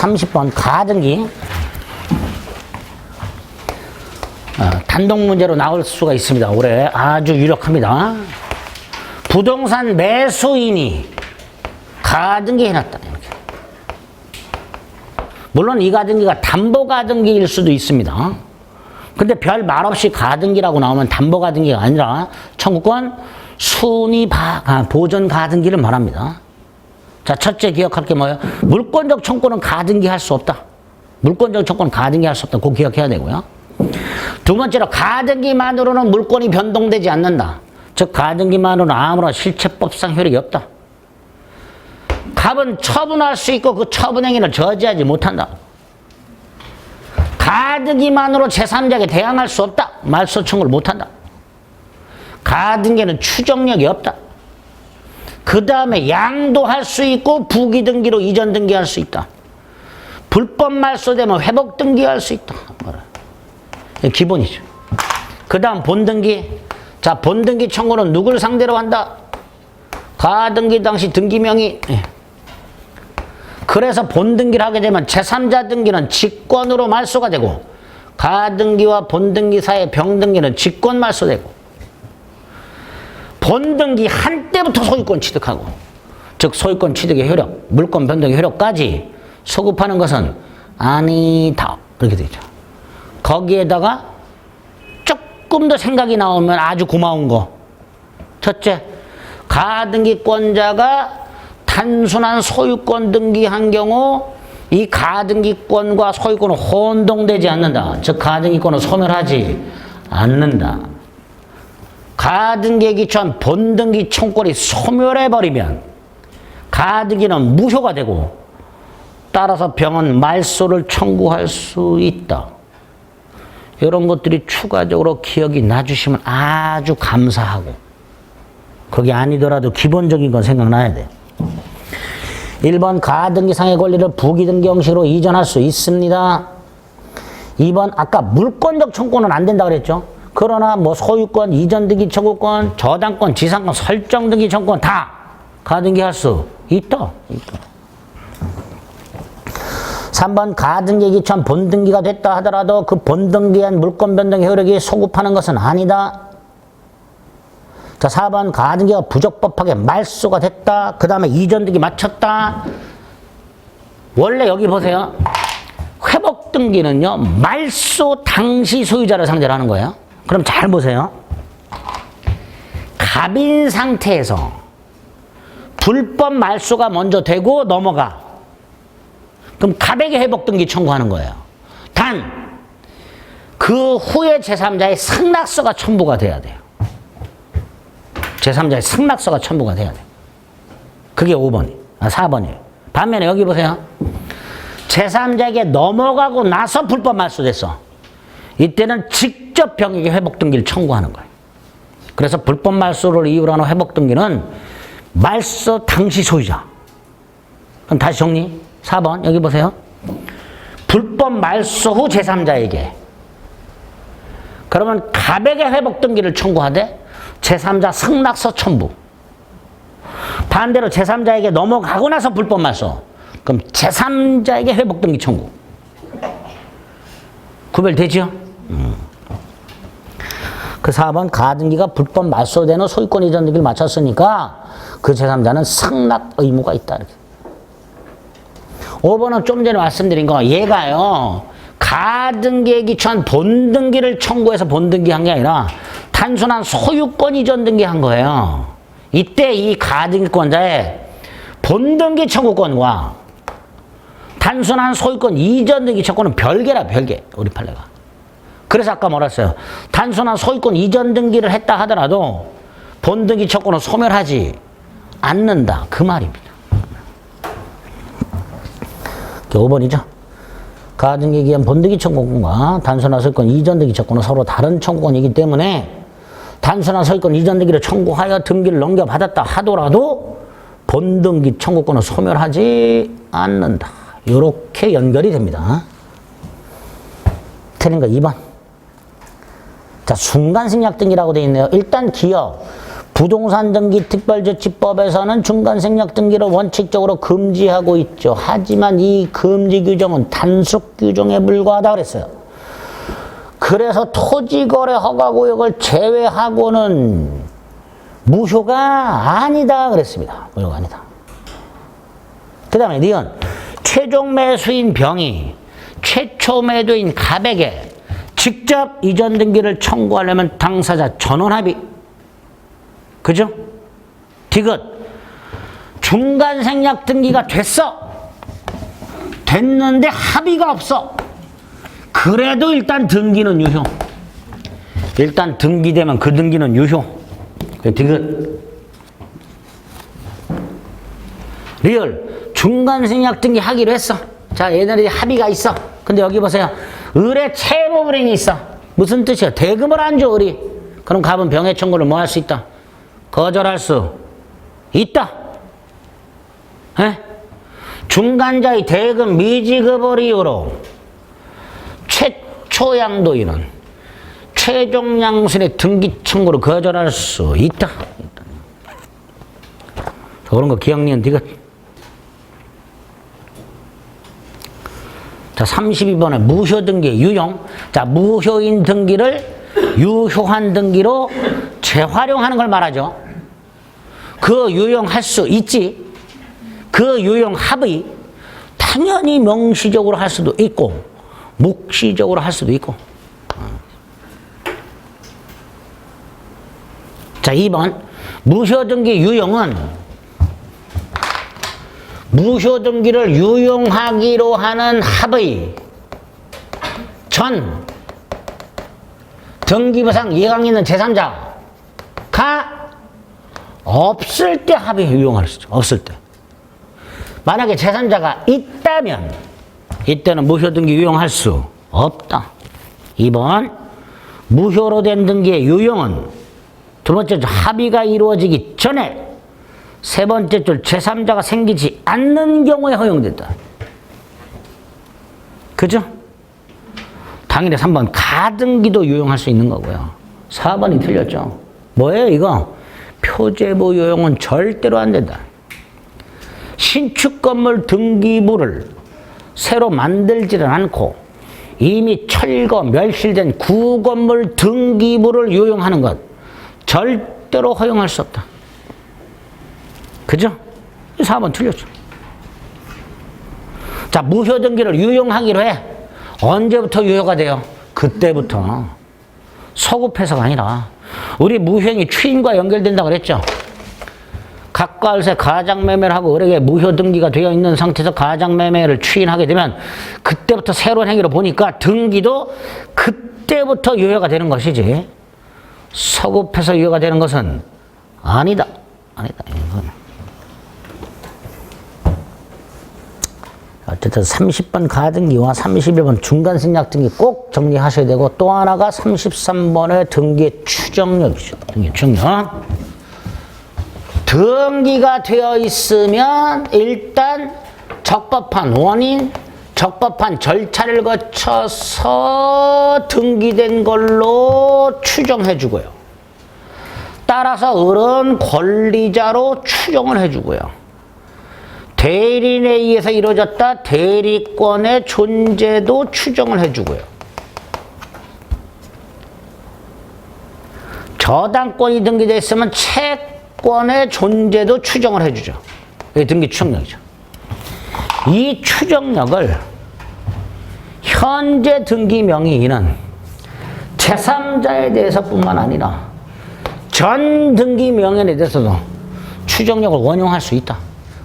30번 가등기. 단독 문제로 나올 수가 있습니다. 올해 아주 유력합니다. 부동산 매수인이 가등기 해놨다. 이렇게. 물론 이 가등기가 담보 가등기일 수도 있습니다. 근데 별 말 없이 가등기라고 나오면 담보 가등기가 아니라 청구권 순위 보존 가등기를 말합니다. 자, 첫째 기억할 게 뭐예요? 물권적 청구는 가등기 할 수 없다. 물권적 청구는 가등기 할 수 없다. 그거 기억해야 되고요. 두 번째로 가등기만으로는 물권이 변동되지 않는다. 즉 가등기만으로는 아무런 실체법상 효력이 없다. 갑은 처분할 수 있고 그 처분 행위를 저지하지 못한다. 가등기만으로 제3자에게 대항할 수 없다. 말소 청구를 못한다. 가등기는 추정력이 없다. 그 다음에 양도할 수 있고 부기 등기로 이전 등기할 수 있다. 불법 말소되면 회복 등기할 수 있다. 기본이죠. 그 다음 본등기. 자, 본등기 청구는 누굴 상대로 한다? 가등기 당시 등기명의. 그래서 본등기를 하게 되면 제3자 등기는 직권으로 말소가 되고 가등기와 본등기 사이의 병등기는 직권 말소되고 본등기 한때부터 소유권 취득하고 즉 소유권 취득의 효력, 물권 변동의 효력까지 소급하는 것은 아니다. 이렇게 되죠. 거기에다가 조금 더 생각이 나오면 아주 고마운 거. 첫째, 가등기권자가 단순한 소유권 등기한 경우 이 가등기권과 소유권은 혼동되지 않는다. 즉 가등기권은 소멸하지 않는다. 가등기에 기초한 본등기 청구권이 소멸해버리면 가등기는 무효가 되고 따라서 병은 말소를 청구할 수 있다. 이런 것들이 추가적으로 기억이 나주시면 아주 감사하고 그게 아니더라도 기본적인 건 생각나야 돼. 1번 가등기상의 권리를 부기등기 형식으로 이전할 수 있습니다. 2번 아까 물권적 청구는 안 된다 그랬죠. 그러나 뭐 소유권, 이전등기 청구권, 저당권, 지상권, 설정등기 청구권 다 가등기 할 수 있다. 3번 가등기에 기초한 본등기가 됐다 하더라도 그 본등기한 물권 변동의 효력이 소급하는 것은 아니다. 자, 4번 가등기가 부적법하게 말소가 됐다. 그 다음에 이전등기 마쳤다. 원래 여기 보세요. 회복등기는요. 말소 당시 소유자를 상대로 하는 거예요. 그럼 잘 보세요. 갑인 상태에서 불법 말소가 먼저 되고 넘어가. 그럼 갑에게 회복등기 청구하는 거예요. 단 그 후에 제3자의 승낙서가 첨부가 돼야 돼요. 제3자의 승낙서가 첨부가 돼야 돼요. 그게 4번이에요. 반면에 여기 보세요. 제3자에게 넘어가고 나서 불법 말소됐어. 이때는 직접 병에게 회복등기를 청구하는 거예요. 그래서 불법 말소를 이유로 하는 회복등기는 말소 당시 소유자. 그럼 다시 정리. 4번 여기 보세요. 불법 말소 후 제3자에게. 그러면 갑에게 회복등기를 청구하되 제3자 승낙서 첨부. 반대로 제3자에게 넘어가고 나서 불법 말소. 그럼 제3자에게 회복등기 청구. 구별되죠? 그 4번 가등기가 불법 말소되는 소유권 이전 등기를 마쳤으니까 그 제3자는 승낙 의무가 있다. 이렇게. 5번은 좀 전에 말씀드린 거 얘가요. 가등기에 기초한 본등기를 청구해서 본등기한 게 아니라 단순한 소유권 이전 등기한 거예요. 이때 이 가등기권자의 본등기 청구권과 단순한 소유권 이전 등기 청구는 별개라 별개. 우리 판례가. 그래서 아까 뭐라 했어요? 단순한 소유권 이전 등기를 했다 하더라도 본등기 청구는 소멸하지 않는다. 그 말입니다. 5번이죠. 가등기에 기한 본등기 청구권과 단순한 소유권 이전 등기 청구는 서로 다른 청구권이기 때문에 단순한 소유권 이전 등기를 청구하여 등기를 넘겨받았다 하더라도 본등기 청구권은 소멸하지 않는다. 이렇게 연결이 됩니다. 틀린 거 2번. 자, 순간승낙 등기라고 되어 있네요. 일단 기억. 부동산 등기 특별조치법에서는 중간생략 등기를 원칙적으로 금지하고 있죠. 하지만 이 금지 규정은 단속 규정에 불과하다 그랬어요. 그래서 토지거래 허가구역을 제외하고는 무효가 아니다 그랬습니다. 무효가 아니다. 그 다음에 니은 최종 매수인 병이 최초 매도인 갑에게 직접 이전 등기를 청구하려면 당사자 전원합의. 그죠? 디귿 중간 생략 등기가 됐는데 합의가 없어. 그래도 일단 등기는 유효. 일단 등기되면 그 등기는 유효. 디귿 리을 중간 생략 등기 하기로 했어. 자, 얘네들이 합의가 있어. 근데 여기 보세요. 을에 채무 불이익이 있어. 무슨 뜻이야? 대금을 안 줘, 을이. 그럼 갑은 병해 청구를 뭐 할 수 있다? 거절할 수 있다. 에? 중간자의 대금 미지급을 이유로 최초 양도인은 최종 양순의 등기 청구를 거절할 수 있다. 그런 거 기억니은 디귿. 자, 32번에 무효 등기 유용. 자, 무효인 등기를 유효한 등기로 재활용하는 걸 말하죠. 그 유용할 수 있지. 그 유용 합의 당연히 명시적으로 할 수도 있고 묵시적으로 할 수도 있고. 자, 2번 무효 등기 유용은 무효 등기를 유용하기로 하는 합의 전 등기부상 이해관계 있는 제3자가 없을 때 합의 유용할 수 있죠. 없을 때. 만약에 제3자가 있다면 이때는 무효 등기 유용할 수 없다. 2번 무효로 된 등기의 유용은 두 번째 줄 합의가 이루어지기 전에 세 번째 줄 제3자가 생기지 않는 경우에 허용된다. 그죠? 당연히 3번 가등기도 유용할 수 있는 거고요. 4번이 틀렸죠. 뭐예요 이거? 표제부 유용은 절대로 안 된다. 신축 건물 등기부를 새로 만들지는 않고 이미 철거, 멸실된 구건물 등기부를 유용하는 것 절대로 허용할 수 없다. 그죠? 4번 틀렸죠. 자, 무효 등기를 유용하기로 해. 언제부터 유효가 돼요? 그때부터. 서급해서가 아니라. 우리 무효행위 추인과 연결된다고 그랬죠? 갑과 을세 가장매매를 하고 을에게 무효 등기가 되어 있는 상태에서 가장매매를 추인하게 되면 그때부터 새로운 행위로 보니까 등기도 그때부터 유효가 되는 것이지 서급해서 유효가 되는 것은 아니다. 아니다. 이건. 어쨌든 30번 가등기와 31번 중간생략 등기 꼭 정리하셔야 되고 또 하나가 33번의 등기의 추정력이죠. 등기 추정력. 등기가 되어 있으면 일단 적법한 원인, 적법한 절차를 거쳐서 등기된 걸로 추정해 주고요. 따라서 을은 권리자로 추정을 해 주고요. 대리인에 의해서 이루어졌다. 대리권의 존재도 추정을 해주고요. 저당권이 등기되어 있으면 채권의 존재도 추정을 해주죠. 이게 등기 추정력이죠. 이 추정력을 현재 등기 명의인은 제3자에 대해서뿐만 아니라 전 등기 명의인에 대해서도 추정력을 원용할 수 있다.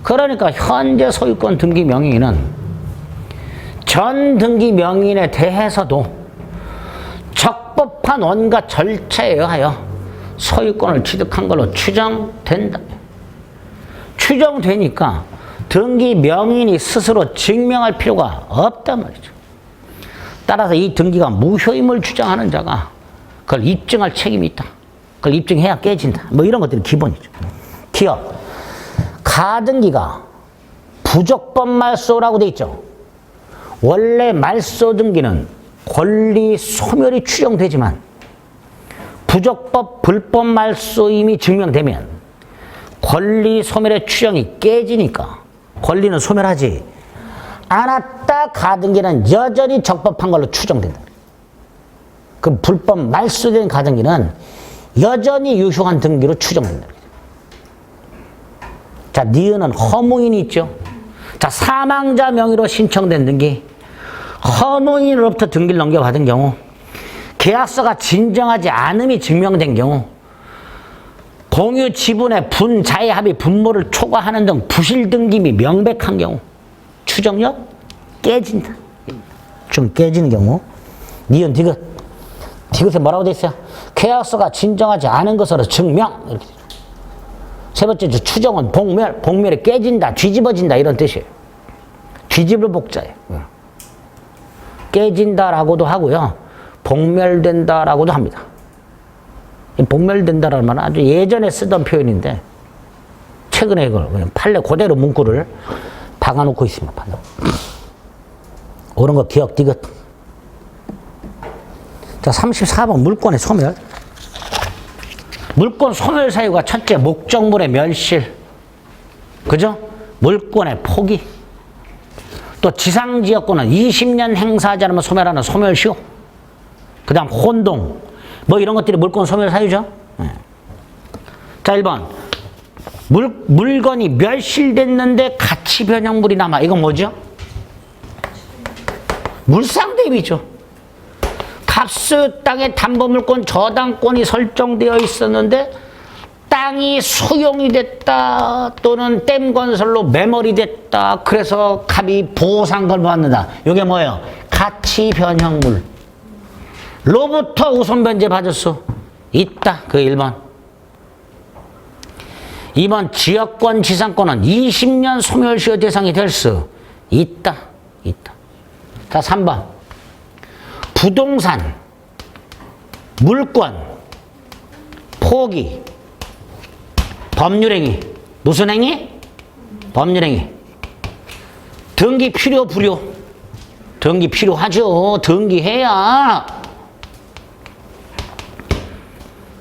그러니까 현재 소유권 등기 명의인은 전 등기 명의인에 대해서도 적법한 원가 절차에 의하여 소유권을 취득한 걸로 추정된다. 추정되니까 등기 명의인이 스스로 증명할 필요가 없단 말이죠. 따라서 이 등기가 무효임을 주장하는 자가 그걸 입증할 책임이 있다. 그걸 입증해야 깨진다. 뭐 이런 것들이 기본이죠. 기업. 가등기가 부적법 말소라고 돼 있죠. 원래 말소 등기는 권리 소멸이 추정되지만 부적법 불법 말소임이 증명되면 권리 소멸의 추정이 깨지니까 권리는 소멸하지 않았다 가등기는 여전히 적법한 걸로 추정된다. 그 불법 말소된 가등기는 여전히 유효한 등기로 추정된다. 자, 니은은 허무인이 있죠. 자, 사망자 명의로 신청된 등기, 허무인으로부터 등기를 넘겨받은 경우, 계약서가 진정하지 않음이 증명된 경우, 공유 지분의 분자의 합의 분모를 초과하는 등 부실 등기 및 명백한 경우, 추정력 깨진다. 좀 깨지는 경우, 니은 디귿. 디귿에 뭐라고 돼 있어요? 계약서가 진정하지 않은 것으로 증명. 이렇게. 세 번째 추정은 복멸. 복멸이 깨진다, 뒤집어진다 이런 뜻이에요. 뒤집을 복자예요. 깨진다라고도 하고요. 복멸된다라고도 합니다. 복멸된다라는 말은 아주 예전에 쓰던 표현인데 최근에 이걸 그냥 판례 그대로 문구를 박아놓고 있습니다. 판례. 옳은 거 기억 디귿. 자, 34번 물권의 소멸. 물권 소멸 사유가 첫째 목적물의 멸실, 그죠? 물권의 포기. 또 지상지역권은 20년 행사하지 않으면 소멸하는 소멸시효. 그 다음 혼동 뭐 이런 것들이 물권 소멸 사유죠. 네. 자, 1번 물건이 멸실됐는데 가치 변형물이 남아. 이건 뭐죠? 물상대비죠. 갑수 땅에 담보물권 저당권이 설정되어 있었는데 땅이 수용이 됐다 또는 댐건설로 매몰이 됐다. 그래서 갑이 보상금을 받는다. 이게 뭐예요? 가치 변형물. 로부터 우선 변제 받을 수 있다. 그 1번. 2번 지역권 지상권은 20년 소멸시효 대상이 될 수 있다. 있다. 자, 3번. 부동산, 물권, 포기, 법률행위. 무슨 행위? 법률행위. 등기 필요, 불요? 등기 필요하죠. 등기해야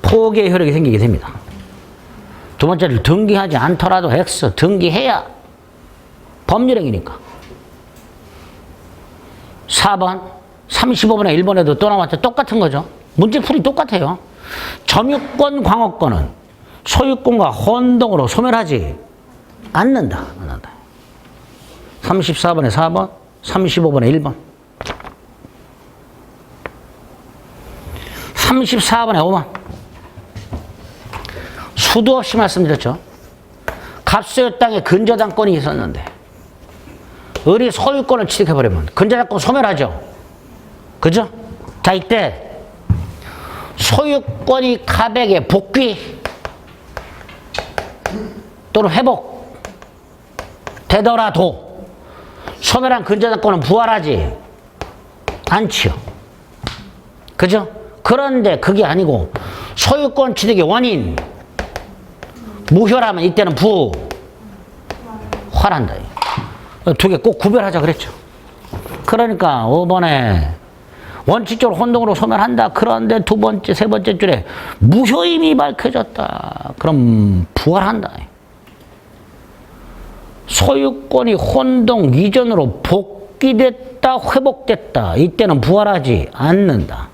포기의 효력이 생기게 됩니다. 두 번째를 등기하지 않더라도 X, 등기해야 법률행위니까. 4번, 35번에 1번에도 또 나왔죠. 똑같은 거죠. 문제풀이 똑같아요. 점유권, 광업권은 소유권과 혼동으로 소멸하지 않는다. 34번에 4번, 35번에 1번. 34번에 5번. 수도 없이 말씀드렸죠. 갑수의 땅에 근저당권이 있었는데 을이 소유권을 취득해버리면 근저당권 소멸하죠. 그죠? 자, 이때 소유권이 갑에게 복귀 또는 회복 되더라도 소멸한 근저당권은 부활하지 않지요. 그죠? 그런데 그게 아니고 소유권 취득의 원인 무효라면 이때는 부활한다. 두 개 꼭 구별하자 그랬죠. 그러니까 5번에 원칙적으로 혼동으로 소멸한다. 그런데 두 번째, 세 번째 줄에 무효임이 밝혀졌다. 그럼 부활한다. 소유권이 혼동 이전으로 복귀됐다, 회복됐다. 이때는 부활하지 않는다.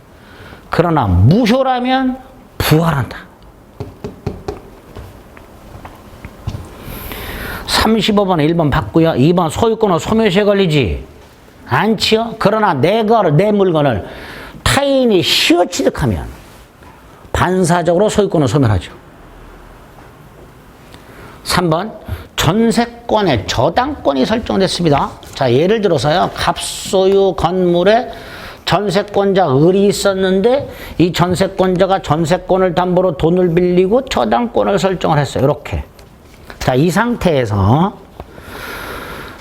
그러나 무효라면 부활한다. 35번에 1번 받고요. 2번 소유권은 소멸시효에 걸리지 않지요. 그러나 내 물건을 타인이 시효 취득하면 반사적으로 소유권을 소멸하죠. 3번 전세권의 저당권이 설정됐습니다. 자, 예를 들어서요. 갑소유 건물에 전세권자 을이 있었는데 이 전세권자가 전세권을 담보로 돈을 빌리고 저당권을 설정을 했어요. 이렇게. 자, 이 상태에서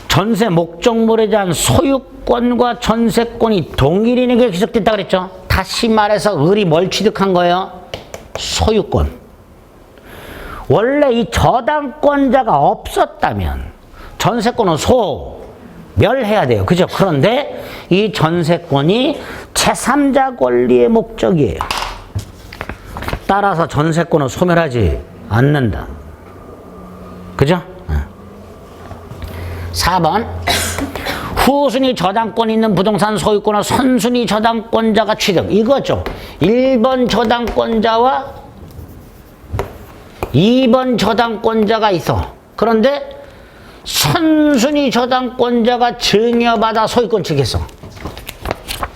전세 목적물에 대한 소유권과 전세권이 동일인에게 귀속됐다 그랬죠. 다시 말해서 을이 뭘 취득한 거예요? 소유권. 원래 이 저당권자가 없었다면 전세권은 소멸해야 돼요. 그죠? 그런데 이 전세권이 제3자 권리의 목적이에요. 따라서 전세권은 소멸하지 않는다. 그죠? 4번. 후순위 저당권 있는 부동산 소유권을 선순위 저당권자가 취득. 이거죠. 1번 저당권자와 2번 저당권자가 있어. 그런데 선순위 저당권자가 증여받아 소유권 취득했어.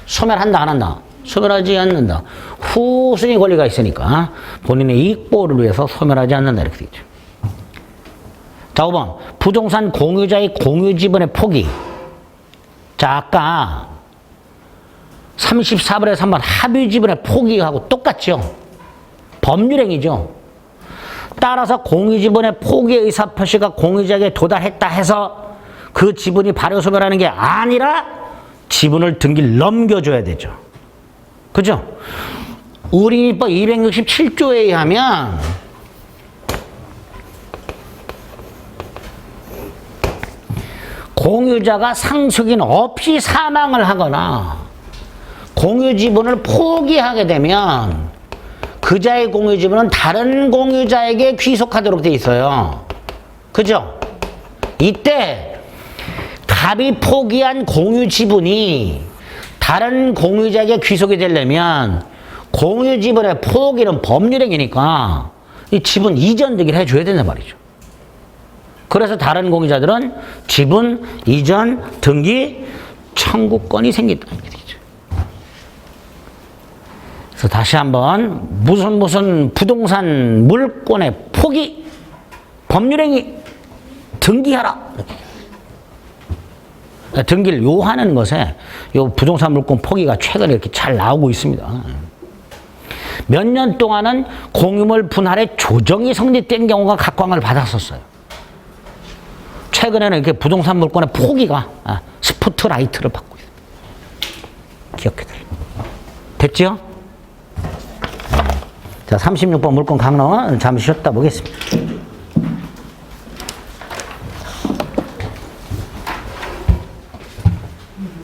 소멸한다 안 한다? 소멸하지 않는다. 후순위 권리가 있으니까 본인의 이익보호를 위해서 소멸하지 않는다 이렇게 되죠. 자, 5번. 부동산 공유자의 공유지분의 포기. 자, 아까 34번에 3번 합의지분의 포기하고 똑같죠. 법률행위죠. 따라서 공유지분의 포기의 의사표시가 공유자에게 도달했다 해서 그 지분이 발효소멸하는 게 아니라 지분을 등기를 넘겨줘야 되죠. 그죠? 우리법 267조에 의하면 공유자가 상속인 없이 사망을 하거나 공유지분을 포기하게 되면 그자의 공유지분은 다른 공유자에게 귀속하도록 돼 있어요. 그죠? 이때 갑이 포기한 공유지분이 다른 공유자에게 귀속이 되려면 공유지분의 포기는 법률행위니까 이 지분 이전 등기를 해줘야 된단 말이죠. 그래서 다른 공유자들은 지분 이전 등기 청구권이 생긴다. 그래서 다시 한번 무슨 부동산 물권의 포기 법률행위 등기하라. 등기를 요하는 것에 요 부동산 물권 포기가 최근에 이렇게 잘 나오고 있습니다. 몇 년 동안은 공유물 분할의 조정이 성립된 경우가 각광을 받았었어요. 최근에는 이렇게 부동산 물권의 포기가 스포트라이트를 받고 있습니다. 기억해둘. 됐죠? 자, 36번 물권 강론 잠시 쉬었다 보겠습니다.